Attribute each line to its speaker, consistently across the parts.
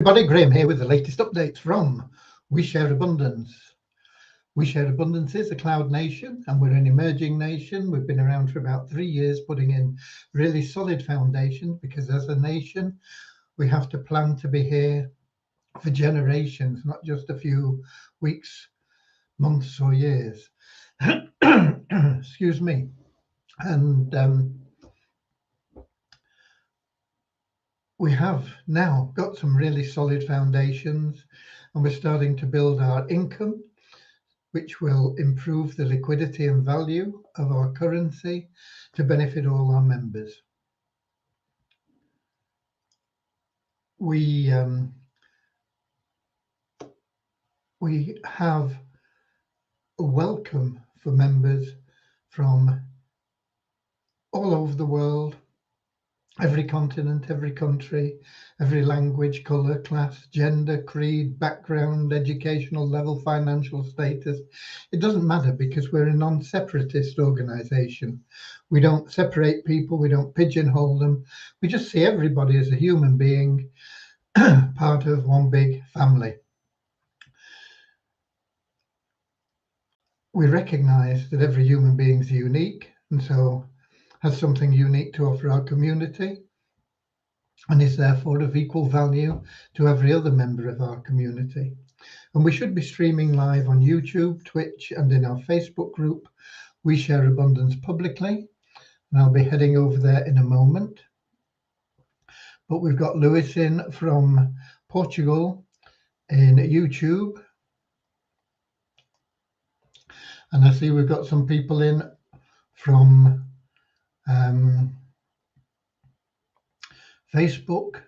Speaker 1: Everybody, Graham here with the latest updates from We Share Abundance. We Share Abundance is a cloud nation and we're an emerging nation. We've been around for about 3 years, putting in really solid foundations because as a nation, we have to plan to be here for generations, not just a few weeks, months or years. Excuse me. And we have now got some really solid foundations and we're starting to build our income, which will improve the liquidity and value of our currency to benefit all our members. We have a welcome for members from all over the world, every continent, every country, every language, colour, class, gender, creed, background, educational level, financial status. It doesn't matter because we're a non-separatist organisation. We don't separate people, we don't pigeonhole them. We just see everybody as a human being, part of one big family. We recognise that every human being is unique and so has something unique to offer our community, and is therefore of equal value to every other member of our community. And we should be streaming live on YouTube, Twitch, and in our Facebook group, We Share Abundance Publicly. And I'll be heading over there in a moment. But we've got Lewis in from Portugal in YouTube. And I see we've got some people in from Facebook,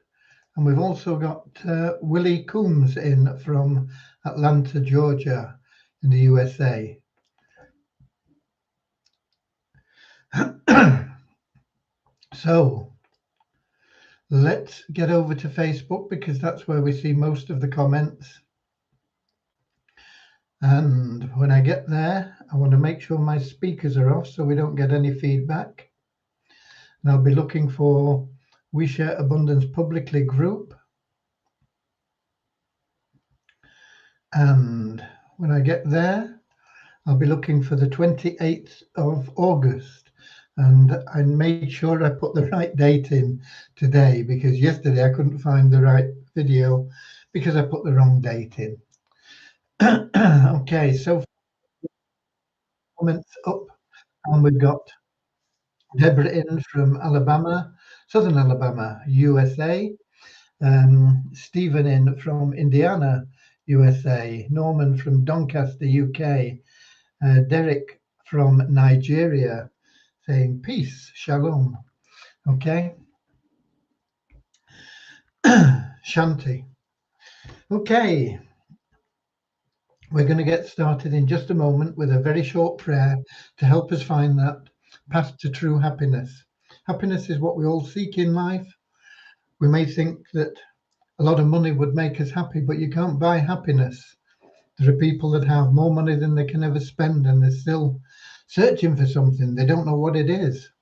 Speaker 1: and we've also got Willie Coombs in from Atlanta, Georgia in the USA. So let's get over to Facebook because that's where we see most of the comments. And when I get there, I want to make sure my speakers are off so we don't get any feedback. And I'll be looking for We Share Abundance Publicly group. And when I get there, I'll be looking for the 28th of August. And I made sure I put the right date in today because yesterday I couldn't find the right video because I put the wrong date in. Okay, so comments up, and we've got Deborah in from Alabama, Southern Alabama, USA. Stephen in from Indiana, USA. Norman from Doncaster, UK. Derek from Nigeria saying peace, shalom. Okay. Shanti. Okay. We're going to get started in just a moment with a very short prayer to help us find that path to true happiness. Happiness is what we all seek in life. We may think that a lot of money would make us happy, but you can't buy happiness. There are people that have more money than they can ever spend and they're still searching for something. They don't know what it is.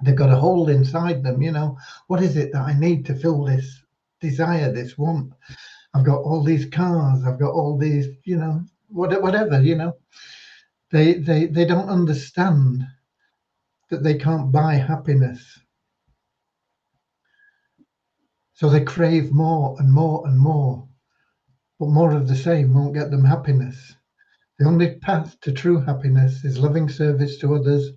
Speaker 1: They've got a hole inside them, you know. What is it that I need to fill this desire, this want? I've got all these cars, I've got all these, you know, whatever, you know. They don't understand that they can't buy happiness. So they crave more and more and more. But more of the same won't get them happiness. The only path to true happiness is loving service to others.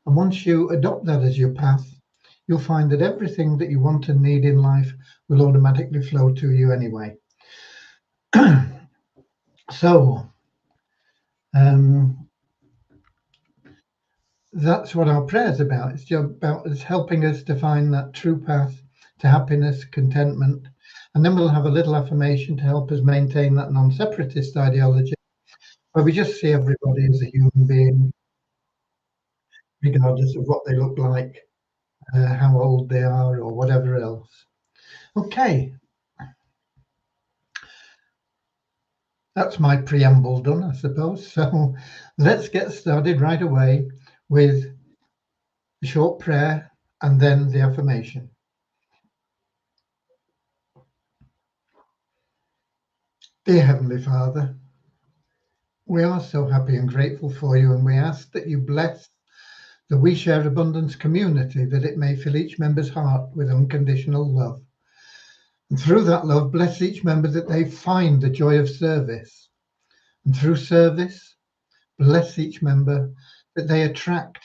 Speaker 1: And once you adopt that as your path, you'll find that everything that you want and need in life will automatically flow to you anyway. So that's what our prayer is about. It's about us helping us to find that true path to happiness, contentment. And then we'll have a little affirmation to help us maintain that non-separatist ideology, where we just see everybody as a human being, regardless of what they look like, how old they are, or whatever else. Okay. That's my preamble done, I suppose. So let's get started right away with a short prayer and then the affirmation. Dear Heavenly Father, we are so happy and grateful for you, and we ask that you bless the We Share Abundance community, that it may fill each member's heart with unconditional love. And through that love, bless each member that they find the joy of service. And through service, bless each member that they attract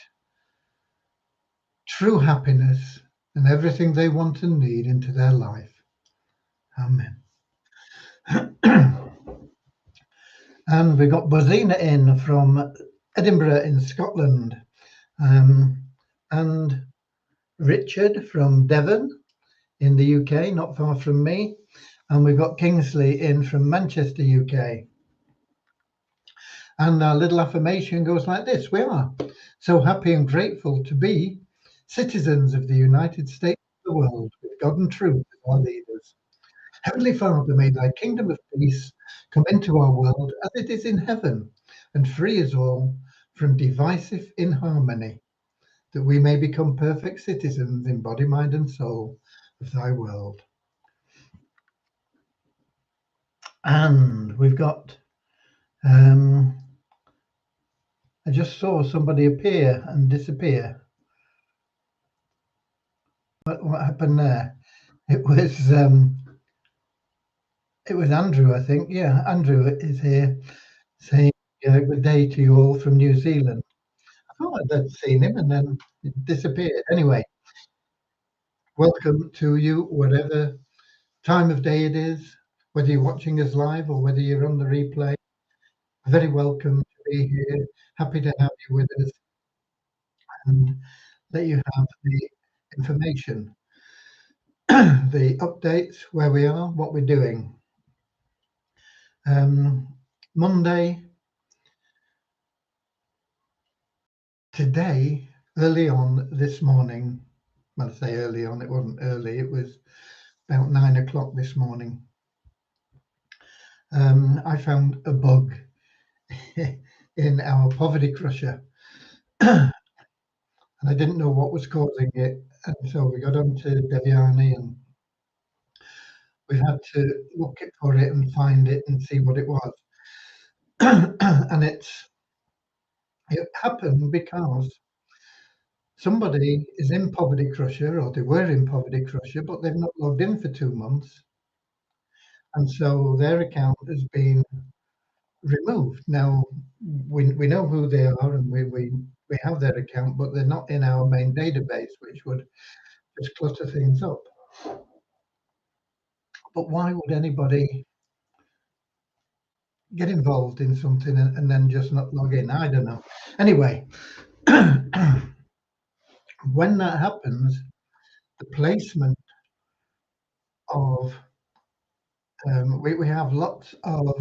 Speaker 1: true happiness and everything they want and need into their life. Amen. And we got Bozina in from Edinburgh in Scotland, and Richard from Devon in the UK, not far from me, and we've got Kingsley in from Manchester, UK. And our little affirmation goes like this: we are so happy and grateful to be citizens of the United States of the world, with God and truth as our leaders. Heavenly Father, may thy kingdom of peace come into our world as it is in heaven, and free us all from divisive inharmony, that we may become perfect citizens in body, mind, and soul of thy world. And we've got, I just saw somebody appear and disappear. What happened there? It was Andrew, I think. Yeah, Andrew is here saying good day to you all from New Zealand. I thought I'd seen him and then it disappeared. Anyway, welcome to you, whatever time of day it is, whether you're watching us live or whether you're on the replay. Very welcome to be here. Happy to have you with us and let you have the information, the updates, where we are, what we're doing. Monday, today, early on this morning, well, I say early on, it wasn't early, it was about 9 o'clock this morning. I found a bug in our poverty crusher, and I didn't know what was causing it. And so we got onto Devyani and we had to look for it and find it and see what it was. And it happened because somebody is in Poverty Crusher, or they were in Poverty Crusher, but they've not logged in for 2 months. And so their account has been removed. Now, we know who they are and we have their account, but they're not in our main database, which would just clutter things up. But why would anybody get involved in something and then just not log in? I don't know. Anyway, when that happens, the placement of we have lots of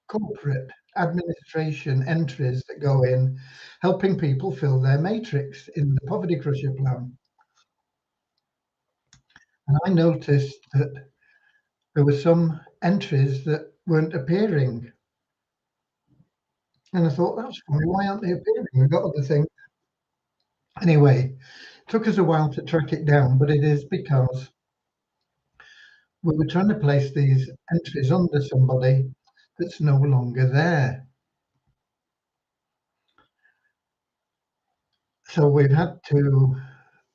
Speaker 1: corporate administration entries that go in, helping people fill their matrix in the Poverty Crusher plan. And I noticed that there were some entries that weren't appearing. And I thought, that's funny, why aren't they appearing? We've got other things. Anyway, it took us a while to track it down, but it is because we were trying to place these entries under somebody that's no longer there. So we've had to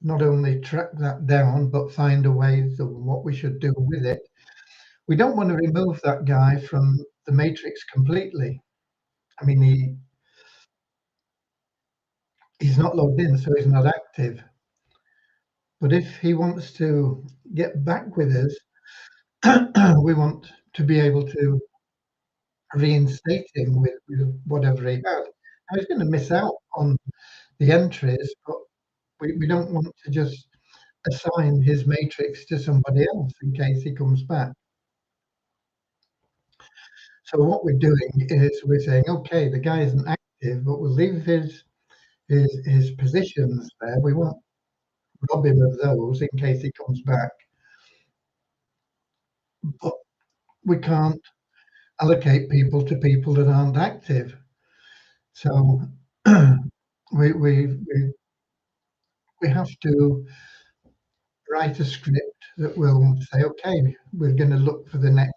Speaker 1: not only track that down, but find a way of what we should do with it. We don't want to remove that guy from the matrix completely. I mean, he's not logged in, so he's not active. But if he wants to get back with us, we want to be able to reinstate him with whatever he had. Now, he's going to miss out on the entries, but we don't want to just assign his matrix to somebody else in case he comes back. So what we're doing is we're saying, okay, the guy isn't active, but we'll leave his positions there. We won't rob him of those in case he comes back. But we can't allocate people to people that aren't active. So we have to write a script that will say, okay, we're going to look for the next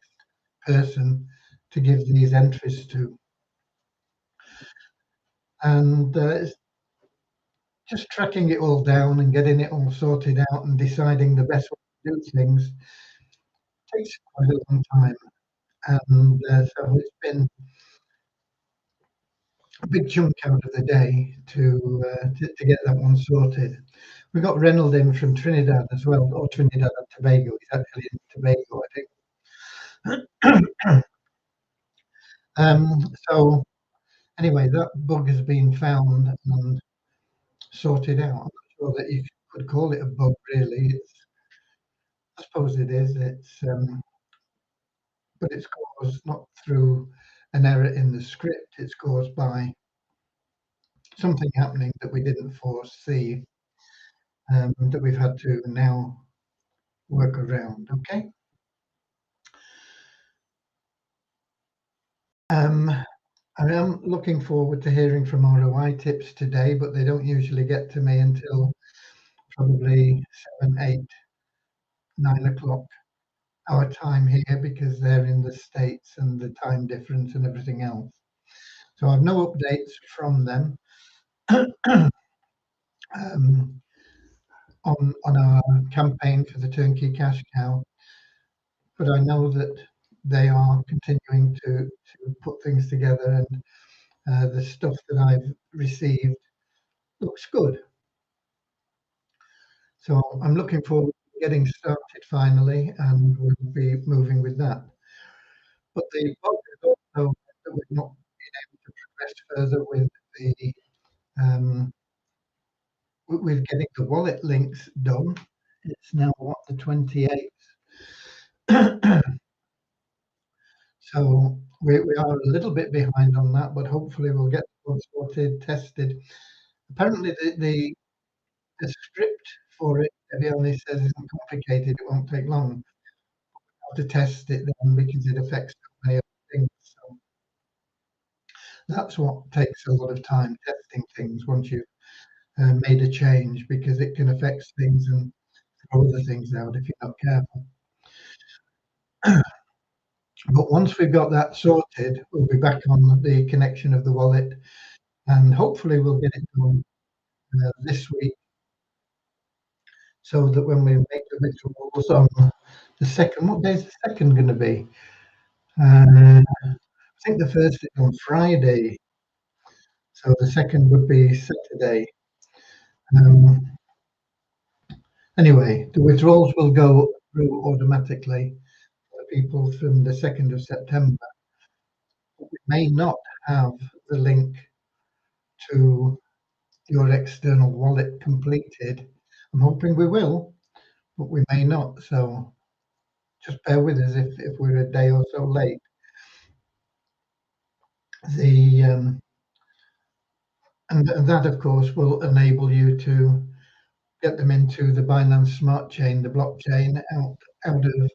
Speaker 1: person to give these entries to. And it's just tracking it all down and getting it all sorted out and deciding the best way to do things takes quite a long time. And so it's been a big chunk out of the day to get that one sorted. We got Reynold in from Trinidad as well, or Trinidad and Tobago. He's actually in Tobago, I think. So anyway, that bug has been found and sorted out. I'm not sure that you could call it a bug, really. I suppose it is. But it's caused not through an error in the script. It's caused by something happening that we didn't foresee, that we've had to now work around. Okay. I am looking forward to hearing from ROI tips today, but they don't usually get to me until probably 7, 8, 9 o'clock our time here because they're in the States and the time difference and everything else. So I've no updates from them um, on our campaign for the Turnkey Cash Cow, but I know that they are continuing to put things together, and the stuff that I've received looks good. So I'm looking forward to getting started finally, and we'll be moving with that. But the bug is also that we've not been able to progress further with the with getting the wallet links done. It's now what, the 28th. So we are a little bit behind on that, but hopefully we'll get one sorted, tested. Apparently the script for it, Evione says, isn't complicated. It won't take long. To test it then because it affects so many other things. So that's what takes a lot of time, testing things once you've made a change, because it can affect things and throw other things out if you're not careful. But once we've got that sorted, we'll be back on the connection of the wallet, and hopefully we'll get it done this week, so that when we make the withdrawals on the second, what day is the second going to be? I think the first is on Friday, so the second would be Saturday. Um, Anyway, the withdrawals will go through automatically for people from the 2nd of September. We may not have the link to your external wallet completed. I'm hoping we will, but we may not. So just bear with us if we're a day or so late. And that, of course, will enable you to get them into the Binance Smart Chain, the blockchain, out of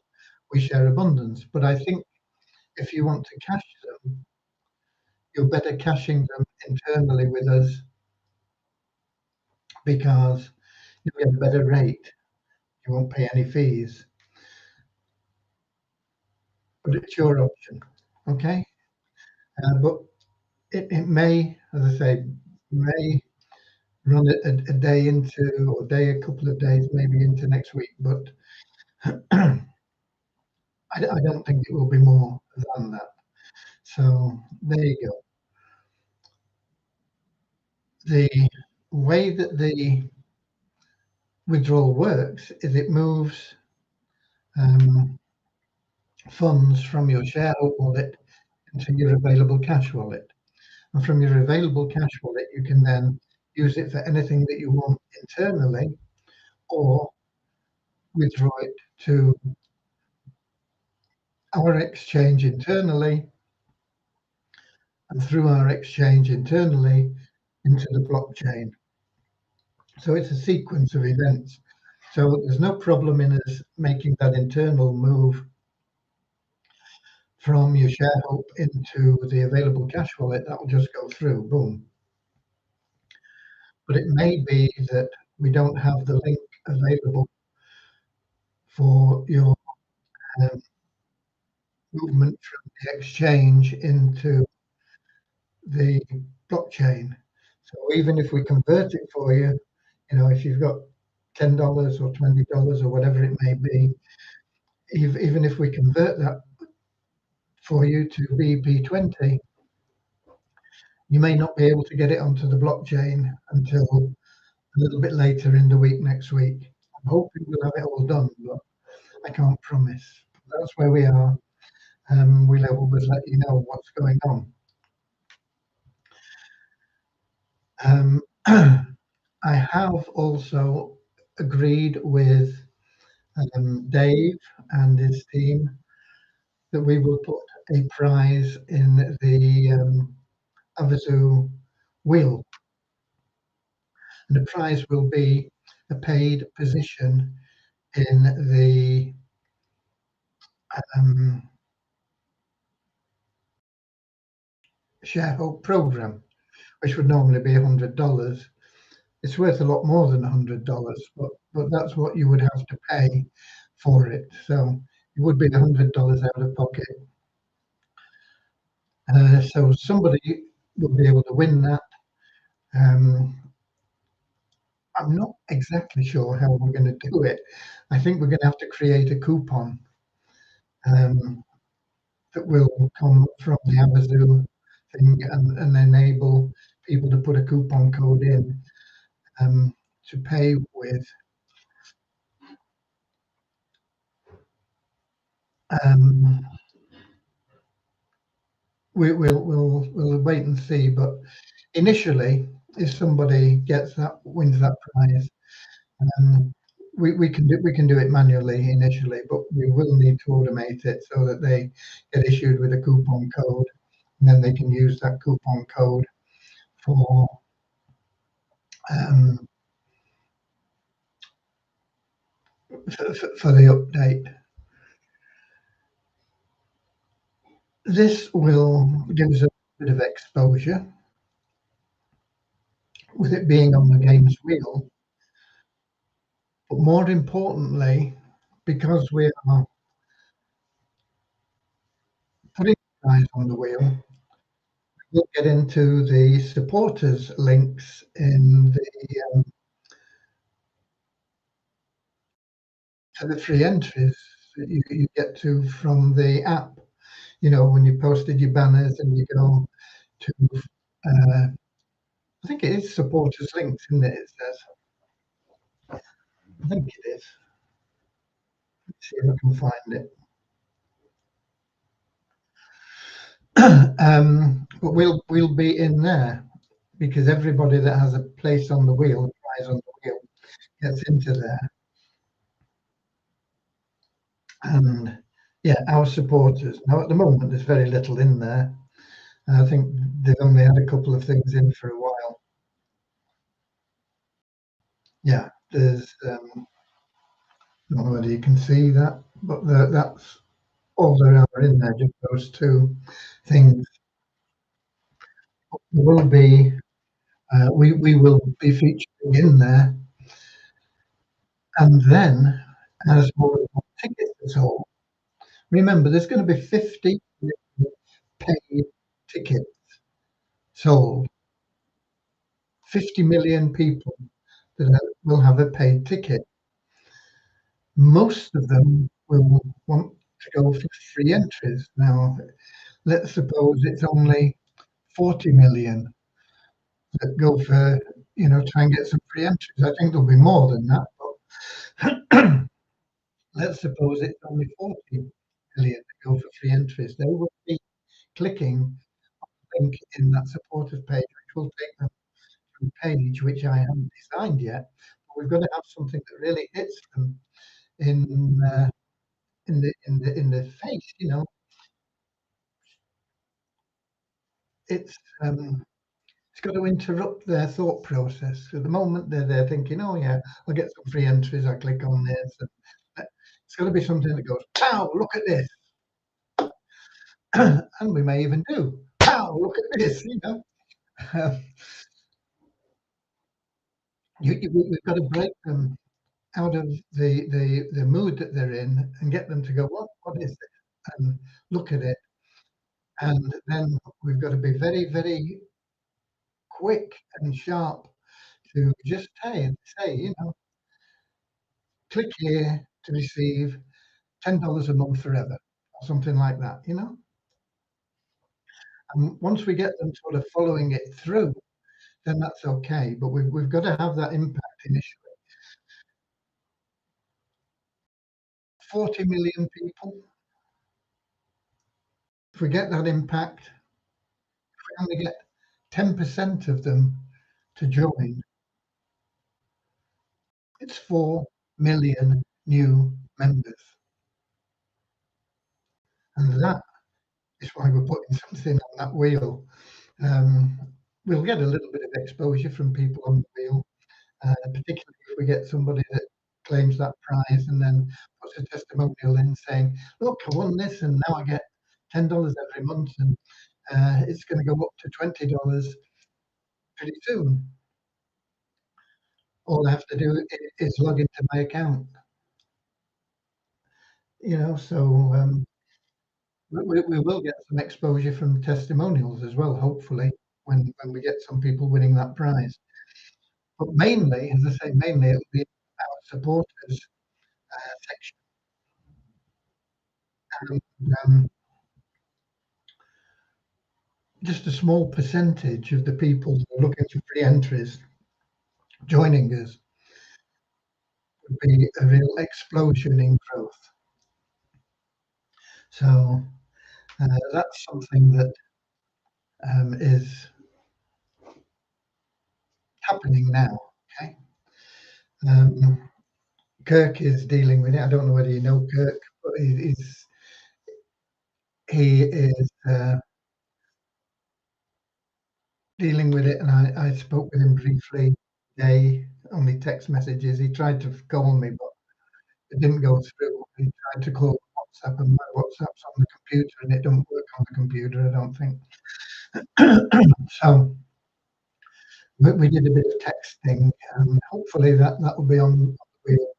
Speaker 1: We Share Abundance. But I think if you want to cash them, you're better caching them internally with us because you'll get a better rate. You won't pay any fees, but it's your option. Okay. But it may, as I say, may run a day into, or day, a couple of days, maybe into next week, but I don't think it will be more than that. So there you go. The way that the withdrawal works is it moves funds from your Sharehope wallet into your available cash wallet. And from your available cash wallet, you can then use it for anything that you want internally, or withdraw it to our exchange internally, and through our exchange internally into the blockchain. So it's a sequence of events. So there's no problem in us making that internal move from your Sharehope into the available cash wallet. That will just go through, boom. But it may be that we don't have the link available for your um, movement from the exchange into the blockchain. So even if we convert it for you, if you've got $10 or $20 or whatever it may be, even if we convert that for you to BP20, you may not be able to get it onto the blockchain until a little bit later in the week next week. I'm hoping we'll have it all done, but I can't promise. That's where we are. We'll always let you know what's going on. I have also agreed with Dave and his team that we will put a prize in the Havasu wheel. And the prize will be a paid position in the shareholder program, which would normally be $100. It's worth a lot more than $100, but that's what you would have to pay for it. So it would be $100 out of pocket. So somebody will be able to win that. I'm not exactly sure how we're going to do it. I think we're going to have to create a coupon that will come from the Havasu thing and enable people to put a coupon code in to pay with. We'll wait and see, but initially, if somebody wins that prize, we can do it manually initially, but we will need to automate it so that they get issued with a coupon code, and then they can use that coupon code for for the update. This will give us a bit of exposure with it being on the games wheel, but more importantly, because we are putting guys on the wheel, we'll get into the supporters links in the free entries that you get to from the app. When you posted your banners and you go to, I think it is supporters links, isn't it? It says. I think it is. Let's see if I can find it. But we'll be in there because everybody that has a place on the wheel, prize on the wheel, gets into there. And yeah, our supporters. Now at the moment there's very little in there. I think they've only had a couple of things in for a while. Yeah, there's I don't know whether you can see that, but that's all there are in there, just those two things. There will be we will be featuring in there, and then as more tickets are sold, remember there's going to be 50 paid tickets sold. 50 million people that will have a paid ticket. Most of them will want to go for free entries. Now, let's suppose it's only 40 million that go for, try and get some free entries. I think there'll be more than that, but let's suppose it's only 40 million that go for free entries. They will be clicking a link in that supporters page, which will take them to a page which I haven't designed yet. But we've got to have something that really hits them in the face. It's got to interrupt their thought process. At the moment, they're there thinking, "Oh yeah, I'll get some free entries. I click on this." It's got to be something that goes, "Pow! Look at this," and we may even do, "Pow! Look at this." We've got to break them out of the mood that they're in and get them to go, what is it? And look at it. And then we've got to be very, very quick and sharp to just say, click here to receive $10 a month forever, or something like that. And once we get them sort of following it through, then that's okay. But we've got to have that impact initially. 40 million people. If we get that impact, if we only get 10% of them to join, it's 4 million new members. And that is why we're putting something on that wheel. We'll get a little bit of exposure from people on the wheel, particularly if we get somebody that claims that prize and then puts a testimonial in saying, look, I won this and now I get $10 every month and it's going to go up to $20 pretty soon. All I have to do is log into my account. So we will get some exposure from testimonials as well, hopefully, when we get some people winning that prize. But mainly, as I say, mainly it'll be our supporters section. And just a small percentage of the people that are looking for free entries joining us would be a real explosion in growth. So that's something that is happening now. Okay. Kirk is dealing with it. I don't know whether you know Kirk, but he is dealing with it, and I spoke with him briefly today, only text messages. He tried to call me, but it didn't go through. He tried to call WhatsApp, and my WhatsApp's on the computer, and it don't work on the computer, I don't think. So we did a bit of texting, and hopefully that will be on the wheel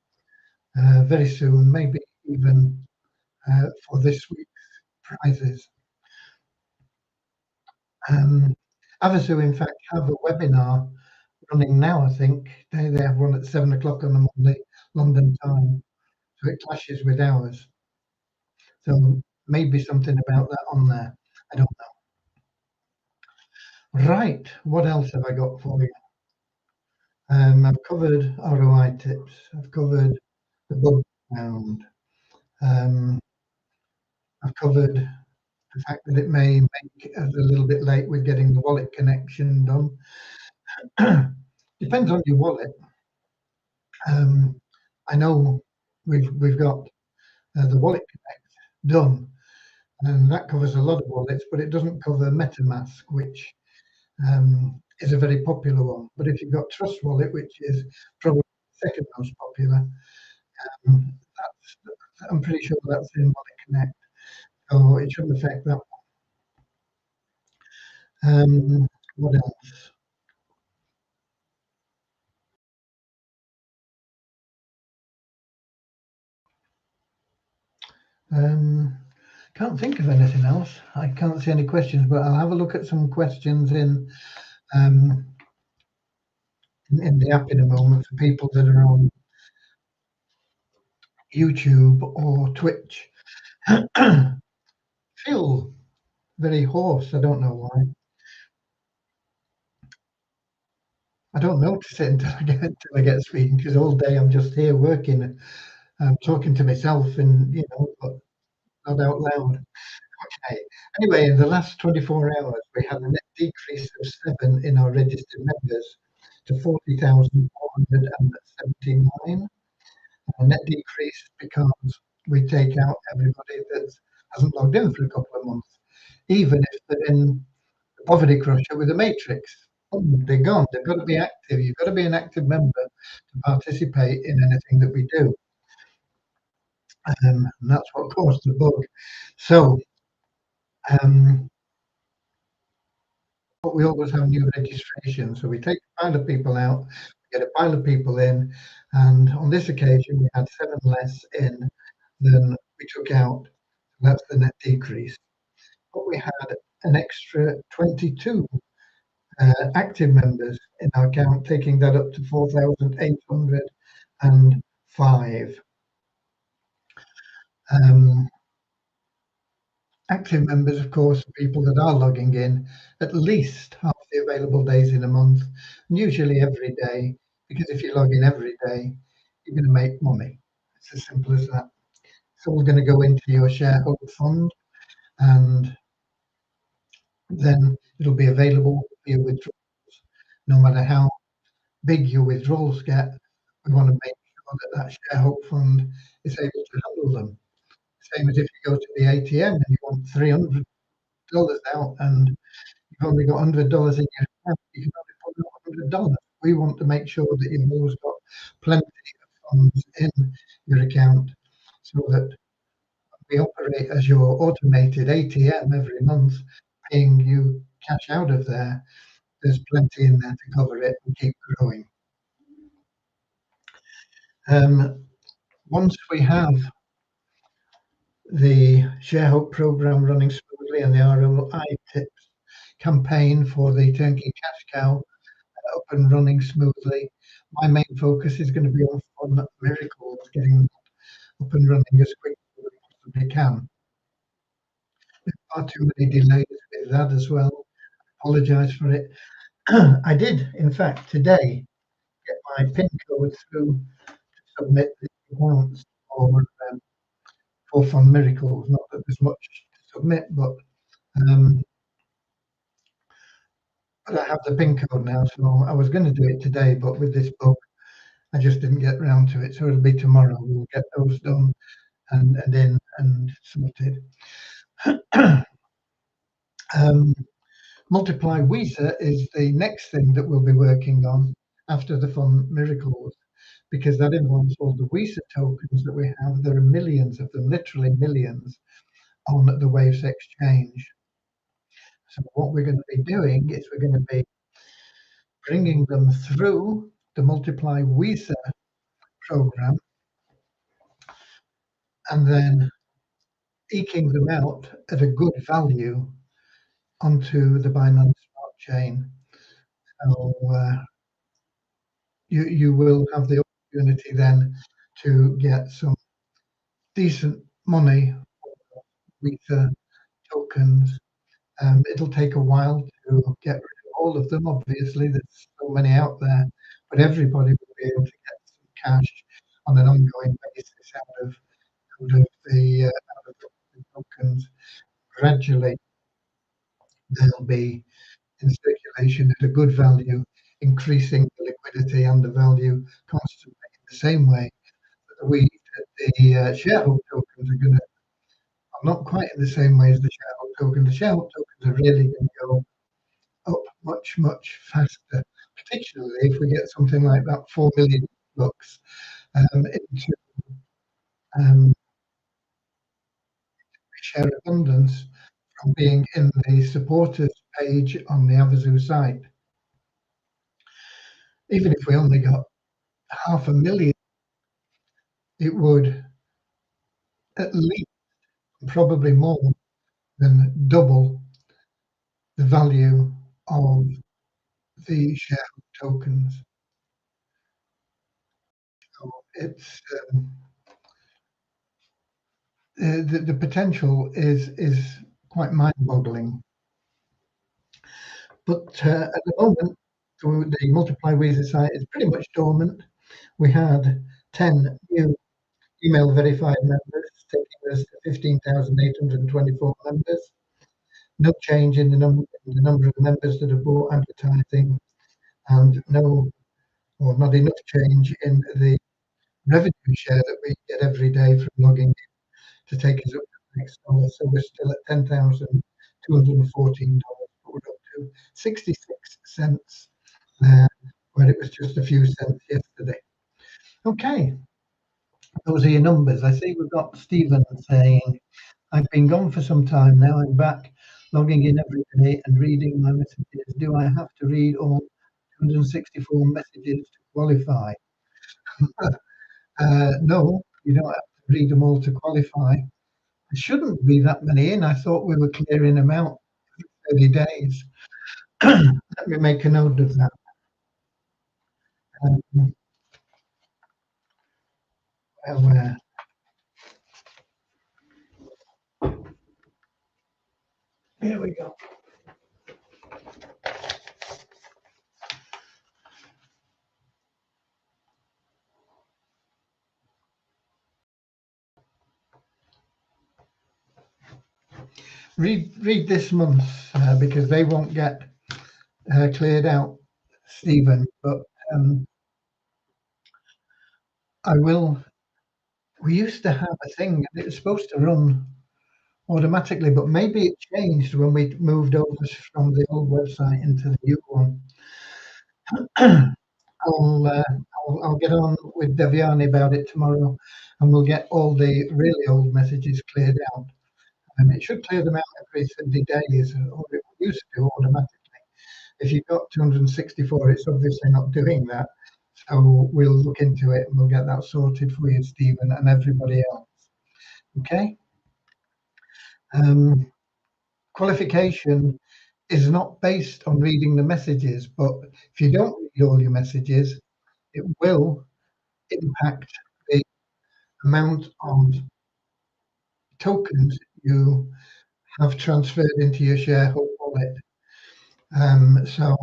Speaker 1: very soon, maybe even for this week's prizes. Havasu, in fact, have a webinar running now, I think. They have one at 7 o'clock on the Monday, London time. So it clashes with ours. So maybe something about that on there. I don't know. Right. What else have I got for you? I've covered ROI tips. I've covered the bug round. I've covered the fact that it may make us a little bit late with getting the wallet connection done. Depends on your wallet. I know we've got the wallet connect done, and that covers a lot of wallets, but it doesn't cover MetaMask, which is a very popular one. But if you've got Trust Wallet, which is probably the second most popular, I'm pretty sure that's in Wallet Connect, so it shouldn't affect that one. What else? Can't think of anything else. I can't see any questions, but I'll have a look at some questions in the app in a moment for people that are on YouTube or Twitch. Feel very hoarse. I don't know why. I don't notice it until I get speaking, because all day I'm just here working, talking to myself, and but not out loud. Okay. Anyway, in the last 24 hours, we had a net decrease of 7 in our registered members to 40,479. A net decrease because we take out everybody that hasn't logged in for a couple of months, even if they're in the Poverty Crusher with a matrix. They're gone. They've got to be active. You've got to be an active member to participate in anything that we do. And that's what caused the bug. So, but we always have new registration. So we take a pile of people out, get a pile of people in, and on this occasion we had 7 less in than we took out. That's the net decrease. But we had an extra 22 active members in our account, taking that up to 4,805. Active members, of course, are people that are logging in at least half the available days in a month, and usually every day, because if you log in every day, you're going to make money. It's as simple as that. So we're going to go into your shareholder fund, and then it'll be available for your withdrawals. No matter how big your withdrawals get, we want to make sure that that shareholder fund is able to handle them. Same as if you go to the ATM and you want $300 out and you've only got $100 in your account, you can only put out $100. We want to make sure that you've always got plenty of funds in your account, so that we operate as your automated ATM every month, paying you cash out of there. There's plenty in there to cover it and keep growing. Once we have the shareholder program running smoothly and the ROI tips campaign for the Turnkey Cash Cow up and running smoothly, my main focus is going to be on Miracles, getting up and running as quickly as we possibly can. There's far too many delays with that as well. Apologise for it. I did, in fact, today get my PIN code through to submit the accounts for Fund Miracles. Not that there's much to submit, but I have the PIN code now, so I was going to do it today, but with this book, I just didn't get round to it. So it'll be tomorrow. We'll get those done and in and sorted. Multiply Visa is the next thing that we'll be working on after the Fund Miracles, because that involves all the Visa tokens that we have. There are millions of them, literally millions, on the Waves exchange. So what we're going to be doing is we're going to be bringing them through the Multiply Visa program and then eking them out at a good value onto the Binance Smart Chain. So you will have the opportunity then to get some decent money with tokens. It'll take a while to get rid of all of them. Obviously, there's so many out there, but everybody will be able to get some cash on an ongoing basis out of the tokens. Gradually, they'll be in circulation at a good value, increasing the liquidity and the value constantly in the same way that the shareholder tokens are going to, not quite in the same way as the shareholder token. The shareholder tokens are really going to go up much, much faster, particularly if we get something like that 4 million bucks into share abundance from being in the supporters page on the Avazu site. Even if we only got 500,000, it would at least, probably more than double the value of the shareholder tokens. So it's the potential is quite mind-boggling. But at the moment, the Multiply Visa site is pretty much dormant. We had 10 new email verified members, taking us to 15,824 members. No change in the number of members that have bought advertising, and not enough change in the revenue share that we get every day from logging in to take us up to the next dollar. So we're still at $10,214, but we're up to 66 cents there, where it was just a few cents yesterday. Okay, those are your numbers. I see we've got Stephen saying, I've been gone for some time now. I'm back, logging in every day and reading my messages. Do I have to read all 264 messages to qualify. No, you don't have to read them all to qualify. There shouldn't be that many in. I thought we were clearing them out 30 days. Let me make a note of that. Um, where here we go. Read this month because they won't get cleared out, Stephen. But I will. We used to have a thing, and it was supposed to run automatically, but maybe it changed when we moved over from the old website into the new one. I'll get on with Devyani about it tomorrow, and we'll get all the really old messages cleared out. And it should clear them out every 30 days, or it used to automatically. If you've got 264, it's obviously not doing that. So we'll look into it and we'll get that sorted for you, Stephen, and everybody else. Okay? Qualification is not based on reading the messages, but if you don't read all your messages, it will impact the amount of tokens you have transferred into your shareholder wallet. So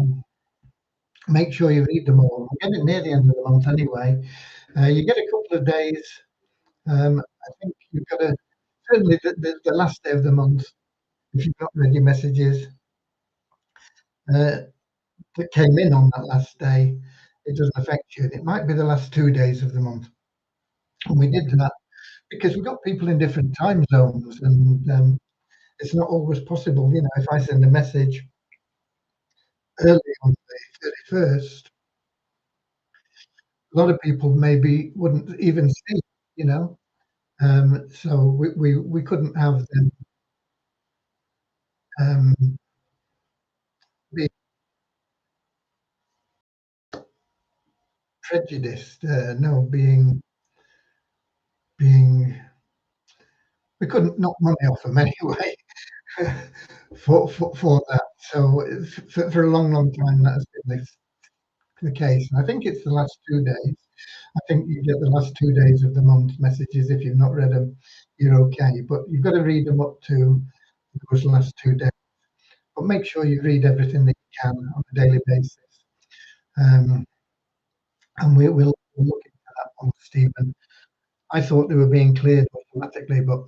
Speaker 1: make sure you read them all. We're getting near the end of the month anyway. You get a couple of days. I think you've got to, certainly the last day of the month, if you've not read your messages that came in on that last day, it doesn't affect you. It might be the last 2 days of the month. And we did that because we've got people in different time zones, and it's not always possible. You know, if I send a message early on the 31st, a lot of people maybe wouldn't even see, you know. So we couldn't have them be prejudiced. No, being we couldn't knock money off them anyway for that. So for a long time that has been the case. And I think it's the last 2 days. I think you get the last 2 days of the month messages. If you've not read them, you're okay. But you've got to read them up to those last 2 days. But make sure you read everything that you can on a daily basis. And we'll look into that one, Stephen. I thought they were being cleared automatically, but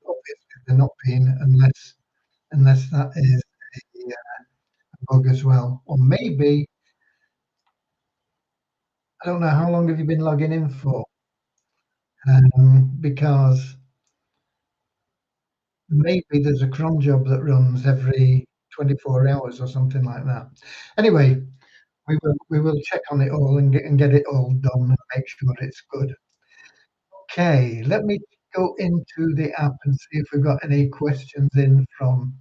Speaker 1: obviously they're not being unless that is a bug as well. Or maybe, I don't know, how long have you been logging in for? Because maybe there's a cron job that runs every 24 hours or something like that. Anyway, we will check on it all and get it all done and make sure it's good. Okay, let me go into the app and see if we've got any questions in from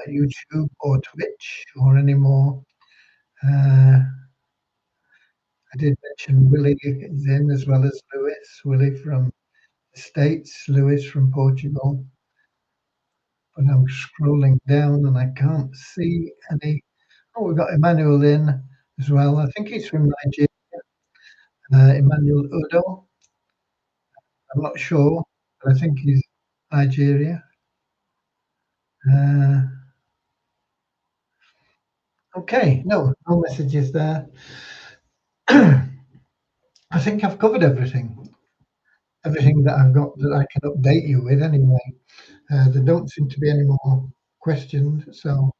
Speaker 1: YouTube or Twitch or any more. I did mention Willie is in as well as Lewis. Willie from the States, Lewis from Portugal. But I'm scrolling down and I can't see any. Oh, we've got Emmanuel in as well. I think he's from Nigeria. Emmanuel Udo. I'm not sure, but I think he's Nigeria. Okay, no messages there. I think I've covered everything that I've got that I can update you with anyway. There don't seem to be any more questions, so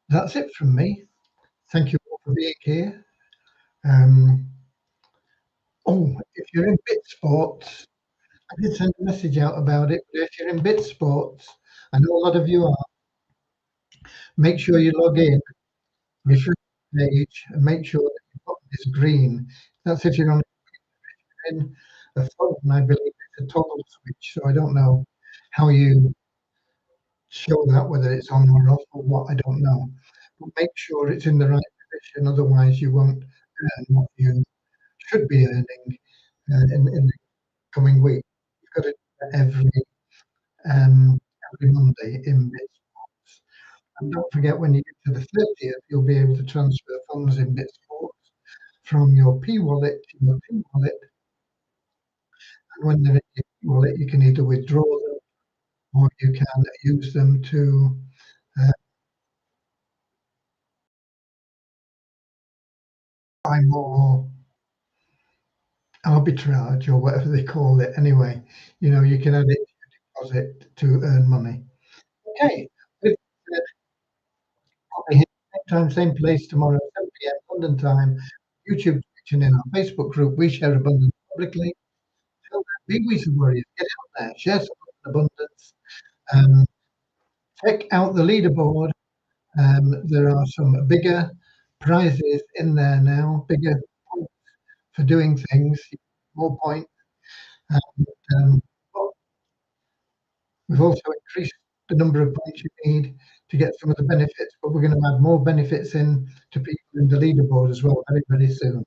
Speaker 1: that's it from me. Thank you all for being here. If you're in BitSports, I did send a message out about it, but if you're in BitSports, I know a lot of you are, make sure you log in, refresh the page, and make sure that your button is green. That's if you're on in a phone, I believe it's a toggle switch, so I don't know how you show that whether it's on or off or what, I don't know. But make sure it's in the right position, otherwise you won't earn what you should be earning in the coming week. You've got to do that every Monday in bits. And don't forget when you get to the 30th, you'll be able to transfer funds in Bitsports from your P wallet to your P wallet. And when they're in your P wallet, you can either withdraw them or you can use them to uh, buy more arbitrage or whatever they call it. Anyway, you can add it to your deposit to earn money. Okay. With that said, I'll be here same time, same place tomorrow, 7 p.m. London time, YouTube, Twitch, and in our Facebook group. We share abundance publicly. Till then, be Weasel Warriors. Get out there, share some abundance. Um, Check out the leaderboard. There are some bigger prizes in there now, bigger points for doing things, more points. And, but we've also increased the number of points you need to get some of the benefits, but we're going to add more benefits in to people in the leaderboard as well very, very soon,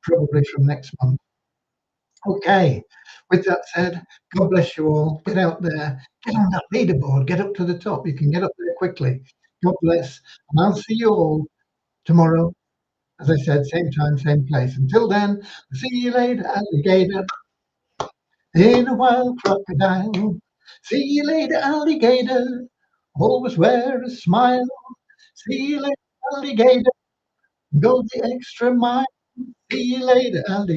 Speaker 1: probably from next month. Okay. With that said, God bless you all. Get out there, get on that leaderboard, get up to the top. You can get up there quickly. God bless. And I'll see you all tomorrow. As I said, same time, same place. Until then, see you later, alligator. In a wild crocodile. See you later, alligator. Always wear a smile. See you later, alligator. Go the extra mile. See you later, alligator.